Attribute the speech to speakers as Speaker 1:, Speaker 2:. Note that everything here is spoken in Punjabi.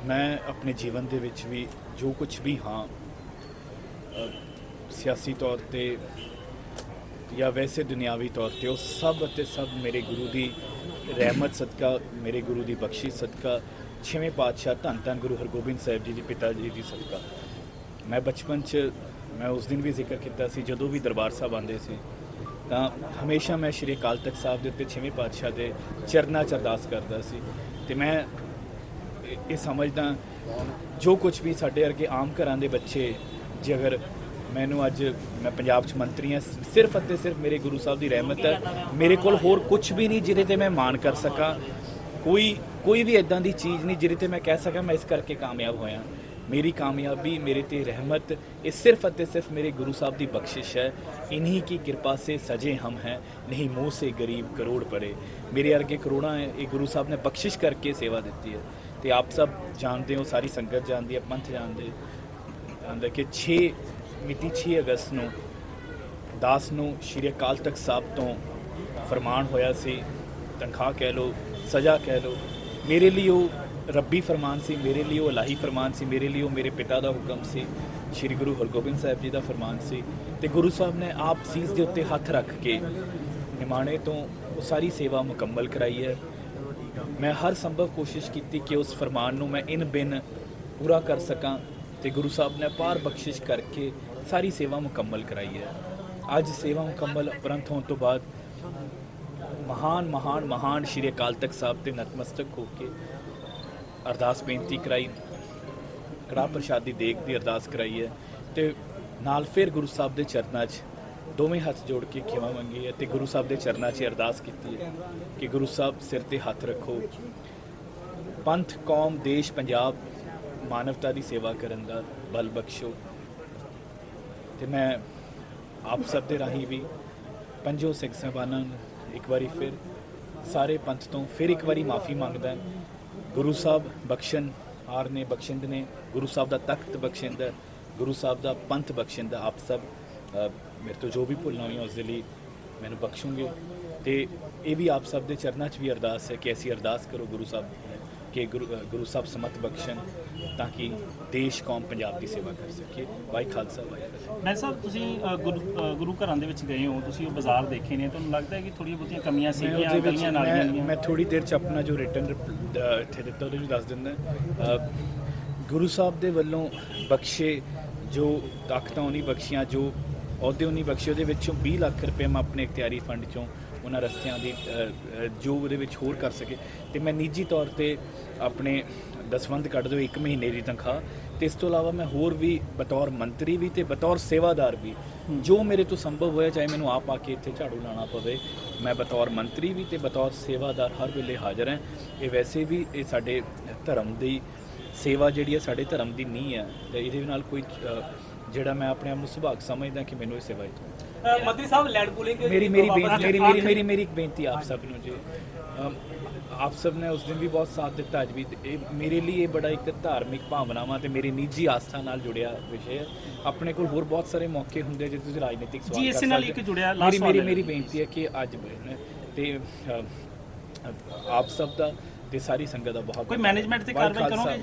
Speaker 1: मैं अपने जीवन ਦੇ ਵਿੱਚ ਵੀ ਜੋ ਕੁਝ ਵੀ ਹਾਂ ਸਿਆਸੀ ਤੌਰ ਤੇ ਜਾਂ ਵੈਸੇ ਦੁਨਿਆਵੀ ਤੌਰ ਤੇ ਉਹ ਸਭ ਅਤੇ ਸਭ ਮੇਰੇ ਗੁਰੂ ਦੀ ਰਹਿਮਤ ਸਦਕਾ, ਮੇਰੇ ਗੁਰੂ ਦੀ ਬਖਸ਼ਿਸ਼ ਸਦਕਾ, ਛੇਵੇਂ ਪਾਤਸ਼ਾਹ ਧੰਨ ਧੰਨ ਗੁਰੂ ਹਰਗੋਬਿੰਦ ਸਾਹਿਬ ਜੀ ਦੀ ਪਿਤਾ ਜੀ ਦੀ ਸਦਕਾ। ਮੈਂ ਬਚਪਨ 'ਚ ਮੈਂ ਉਸ ਦਿਨ ਵੀ ਜ਼ਿਕਰ ਕੀਤਾ ਸੀ, ਜਦੋਂ ਵੀ ਦਰਬਾਰ ਸਾਹਿਬ ਆਉਂਦੇ ਸੀ ਤਾਂ ਹਮੇਸ਼ਾ ਮੈਂ ਸ਼੍ਰੀ ਅਕਾਲ ਤਖਤ ਸਾਹਿਬ ਦੇ ਉੱਤੇ ਛੇਵੇਂ ਪਾਤਸ਼ਾਹ ਦੇ ਚਰਨਾਂ 'ਚ ਅਰਦਾਸ ਕਰਦਾ ਸੀ। ਤੇ ਮੈਂ ਇਹ ਸਮਝਦਾ ਜੋ ਕੁਝ ਵੀ ਸਾਡੇ ਵਰਗੇ ਆਮ ਘਰਾਂ ਦੇ ਬੱਚੇ, ਜੇ ਅਗਰ ਮੈਨੂੰ ਅੱਜ ਮੈਂ ਪੰਜਾਬ 'ਚ ਮੰਤਰੀ ਹਾਂ, ਸਿਰਫ ਅਤੇ ਸਿਰਫ ਮੇਰੇ ਗੁਰੂ ਸਾਹਿਬ ਦੀ ਰਹਿਮਤ ਹੈ। ਮੇਰੇ ਕੋਲ ਹੋਰ ਕੁਝ ਵੀ ਨਹੀਂ ਜਿਹਦੇ 'ਤੇ ਮੈਂ ਮਾਣ ਕਰ ਸਕਾਂ, ਕੋਈ ਵੀ ਇੱਦਾਂ ਦੀ ਚੀਜ਼ ਨਹੀਂ ਜਿਹਦੇ 'ਤੇ ਮੈਂ ਕਹਿ ਸਕਾਂ ਮੈਂ ਇਸ ਕਰਕੇ ਕਾਮਯਾਬ ਹੋਇਆ। मेरी कामयाबी, मेरे ते रहमत, ये सिर्फ अते सिर्फ मेरे गुरु साहब की बख्शिश है। इन्हीं की कृपा से सजे हम हैं, नहीं मुँह से गरीब करोड़ परे। मेरे अर्गे करोड़ा है, ये गुरु साहब ने बख्शिश करके सेवा दी है। तो आप सब जानते हो, सारी संगत जानती है, पंथ जानते कि 6 अगस्त ਨੂੰ ਦਾਸ ਨੂੰ श्री अकाल तख्त ਸਾਹਿਬ ਤੋਂ फरमान होया सी, तनख्वाह कह लो, सज़ा कह लो। मेरे लिए वो ਰੱਬੀ ਫਰਮਾਨ ਸੀ, ਮੇਰੇ ਲਈ ਉਹ ਇਲਾਹੀ ਫਰਮਾਨ ਸੀ, ਮੇਰੇ ਲਈ ਉਹ ਮੇਰੇ ਪਿਤਾ ਦਾ ਹੁਕਮ ਸੀ, ਸ਼੍ਰੀ ਗੁਰੂ ਹਰਗੋਬਿੰਦ ਸਾਹਿਬ ਜੀ ਦਾ ਫਰਮਾਨ ਸੀ। ਤੇ ਗੁਰੂ ਸਾਹਿਬ ਨੇ ਆਪ ਸੀਸ ਦੇ ਉੱਤੇ ਹੱਥ ਰੱਖ ਕੇ ਨਿਮਾਣੇ ਤੋਂ ਉਹ ਸਾਰੀ ਸੇਵਾ ਮੁਕੰਮਲ ਕਰਾਈ ਹੈ। ਮੈਂ ਹਰ ਸੰਭਵ ਕੋਸ਼ਿਸ਼ ਕੀਤੀ ਕਿ ਉਸ ਫਰਮਾਨ ਨੂੰ ਮੈਂ ਇਨ ਬਿਨ ਪੂਰਾ ਕਰ ਸਕਾਂ, ਤੇ ਗੁਰੂ ਸਾਹਿਬ ਨੇ ਅਪਾਰ ਬਖਸ਼ਿਸ਼ ਕਰਕੇ ਸਾਰੀ ਸੇਵਾ ਮੁਕੰਮਲ ਕਰਾਈ ਹੈ। ਅੱਜ ਸੇਵਾ ਮੁਕੰਮਲ ਉਪਰੰਤ ਹੋਣ ਤੋਂ ਬਾਅਦ ਮਹਾਨ ਸ਼੍ਰੀ ਅਕਾਲ ਤਖਤ ਸਾਹਿਬ ਤੇ ਨਤਮਸਤਕ ਹੋ ਕੇ ਅਰਦਾਸ ਬੇਨਤੀ ਕਰਾਈ, ਕੜਾਹ ਪ੍ਰਸ਼ਾਦ ਦੀ ਦੇਗ ਦੀ ਅਰਦਾਸ ਕਰਾਈ ਹੈ। ਤੇ ਨਾਲ ਫਿਰ ਗੁਰੂ ਸਾਹਿਬ ਦੇ ਚਰਨਾਂ 'ਚ ਦੋਵੇਂ ਹੱਥ ਜੋੜ ਕੇ ਖਿਮਾ ਮੰਗੀ ਹੈ ਤੇ ਗੁਰੂ ਸਾਹਿਬ ਦੇ ਚਰਨਾਂ 'ਚ ਅਰਦਾਸ ਕੀਤੀ ਹੈ ਕਿ ਗੁਰੂ ਸਾਹਿਬ ਸਿਰ ਤੇ ਹੱਥ ਰੱਖੋ, ਪੰਥ, ਕੌਮ, ਦੇਸ਼, ਪੰਜਾਬ, ਮਾਨਵਤਾ ਦੀ ਸੇਵਾ ਕਰਨ ਦਾ ਬਲ ਬਖਸ਼ੋ। ਤੇ ਮੈਂ ਆਪ ਸਭ ਦੇ ਰਾਹੀਂ ਵੀ ਪੰਜੋ ਸਿੱਖ ਸਾਹਿਬਾਨਾਂ ਨੂੰ ਇੱਕ ਵਾਰੀ ਫਿਰ ਸਾਰੇ ਪੰਥ ਤੋਂ ਫਿਰ ਇੱਕ ਵਾਰੀ ਮਾਫੀ ਮੰਗਦਾ। ਗੁਰੂ ਸਾਹਿਬ ਬਖਸ਼ਣ ਹਾਰ ਨੇ, ਬਖਸ਼ਿੰਦ ਨੇ, ਗੁਰੂ ਸਾਹਿਬ ਦਾ ਤਖਤ ਬਖਸ਼ਿੰਦ ਹੈ, ਗੁਰੂ ਸਾਹਿਬ ਦਾ ਪੰਥ ਬਖਸ਼ਿੰਦ। ਆਪ ਸਭ ਮੇਰੇ ਤੋਂ ਜੋ ਵੀ ਭੁੱਲਾਂ ਹੋਈਆਂ ਉਸ ਦੇ ਲਈ ਮੈਨੂੰ ਬਖਸ਼ੋਗੇ। ਤੇ ਇਹ ਵੀ ਆਪ ਸਭ ਦੇ ਚਰਨਾਂ 'ਚ ਵੀ ਅਰਦਾਸ ਹੈ ਕਿ ਅਸੀਂ ਅਰਦਾਸ ਕਰੋ ਗੁਰੂ ਸਾਹਿਬ ਕਿ ਗੁਰੂ ਸਾਹਿਬ ਸਮਤ ਬਖਸ਼ਣ ਤਾਂ ਕਿ ਦੇਸ਼, ਕੌਮ, ਪੰਜਾਬ ਦੀ ਸੇਵਾ ਕਰ ਸਕੀਏ। ਵਾਹਿ ਖਾਲਸਾ ਵਾਹਿ ਫਤਿਹ।
Speaker 2: ਮੈਂ ਸਾਹਿਬ, ਤੁਸੀਂ ਗੁਰੂ ਘਰਾਂ ਦੇ ਵਿੱਚ ਗਏ ਹੋ, ਤੁਸੀਂ ਉਹ ਬਾਜ਼ਾਰ ਦੇਖੇ ਨੇ, ਤੁਹਾਨੂੰ ਲੱਗਦਾ ਹੈ ਕਿ ਥੋੜ੍ਹੀਆਂ ਬਹੁਤੀਆਂ ਕਮੀਆਂ ਸੀਗੀਆਂ ਗਲੀਆਂ ਨਾਲੀਆਂ ਦੀਆਂ?
Speaker 1: ਮੈਂ ਥੋੜ੍ਹੀ ਦੇਰ 'ਚ ਆਪਣਾ ਜੋ ਰਿਟਨ ਇੱਥੇ ਦਿੱਤਾ ਉਹਦੇ 'ਚ ਦੱਸ ਦਿੰਦਾ। ਗੁਰੂ ਸਾਹਿਬ ਦੇ ਵੱਲੋਂ ਬਖਸ਼ੇ ਜੋ ਤਾਕਤਾਂ ਉਹ ਨਹੀਂ ਬਖਸ਼ੀਆਂ, ਜੋ ਅਹੁਦੇ ਉਹ ਨਹੀਂ ਬਖਸ਼ੇ, ਉਹਦੇ ਵਿੱਚੋਂ 20 ਲੱਖ ਰੁਪਏ ਮੈਂ ਆਪਣੇ ਇਖਤਿਆਰੀ ਫੰਡ 'ਚੋਂ ਉਹਨਾਂ ਰਸਤਿਆਂ ਦੀ ਜੋ ਉਹਦੇ ਵਿੱਚ ਹੋਰ ਕਰ ਸਕੇ। ਅਤੇ ਮੈਂ ਨਿੱਜੀ ਤੌਰ 'ਤੇ ਆਪਣੇ ਦਸਵੰਧ ਕੱਢ ਦਿਓ 1 ਮਹੀਨੇ ਦੀ ਤਨਖਾਹ। ਅਤੇ ਇਸ ਤੋਂ ਇਲਾਵਾ ਮੈਂ ਹੋਰ ਵੀ ਬਤੌਰ ਮੰਤਰੀ ਵੀ ਅਤੇ ਬਤੌਰ ਸੇਵਾਦਾਰ ਵੀ ਜੋ ਮੇਰੇ ਤੋਂ ਸੰਭਵ ਹੋਇਆ, ਚਾਹੇ ਮੈਨੂੰ ਆਪ ਆ ਕੇ ਇੱਥੇ ਝਾੜੂ ਲਾਉਣਾ ਪਵੇ, ਮੈਂ ਬਤੌਰ ਮੰਤਰੀ ਵੀ ਅਤੇ ਬਤੌਰ ਸੇਵਾਦਾਰ ਹਰ ਵੇਲੇ ਹਾਜ਼ਰ ਹਾਂ। ਇਹ ਵੈਸੇ ਵੀ ਇਹ ਸਾਡੇ ਧਰਮ ਦੀ ਸੇਵਾ ਜਿਹੜੀ ਹੈ, ਸਾਡੇ ਧਰਮ ਦੀ ਨੀਂਹ ਹੈ। ਅਤੇ ਇਹਦੇ ਨਾਲ ਕੋਈ ਜਿਹੜਾ ਮੈਂ ਆਪਣੇ ਆਪ ਨੂੰ ਸੁਭਾਗ ਸਮਝਦਾ ਕਿ ਮੈਨੂੰ ਇਹ ਸੇਵਾ
Speaker 3: ਮੰਤਰੀ ਸਾਹਿਬ ਲੈਂਡ ਪੂਲਿੰਗ
Speaker 1: ਮੇਰੀ ਇੱਕ ਬੇਨਤੀ ਆਪ ਸਭ ਨੂੰ ਜੀ, ਆਪ ਸਭ ਨੇ ਉਸ ਦਿਨ ਵੀ ਬਹੁਤ ਸਾਥ ਦਿੱਤਾ, ਅੱਜ ਵੀ। ਇਹ ਮੇਰੇ ਲਈ ਇਹ ਬੜਾ ਇੱਕ ਧਾਰਮਿਕ ਭਾਵਨਾਵਾਂ ਤੇ ਮੇਰੀ ਨਿੱਜੀ ਆਸਥਾ ਨਾਲ ਜੁੜਿਆ ਵਿਸ਼ੇ ਹੈ। ਆਪਣੇ ਕੋਲ ਹੋਰ ਬਹੁਤ ਸਾਰੇ ਮੌਕੇ ਹੁੰਦੇ ਜੇ ਤੁਸੀਂ ਰਾਜਨੀਤਿਕ ਸਵਾਲ
Speaker 2: ਜੀ ਇਸੇ ਨਾਲ ਇੱਕ ਜੁੜਿਆ
Speaker 1: ਮੇਰੀ ਬੇਨਤੀ ਹੈ ਕਿ ਅੱਜ ਤੇ ਆਪ ਸਭ ਦਾ ਤੇ ਸਾਰੀ ਸੰਗਤ ਦਾ ਬਹੁਤ
Speaker 2: ਕੋਈ ਮੈਨੇਜਮੈਂਟ ਤੇ ਕਾਰਵਾਈ ਕਰੋਗੇ?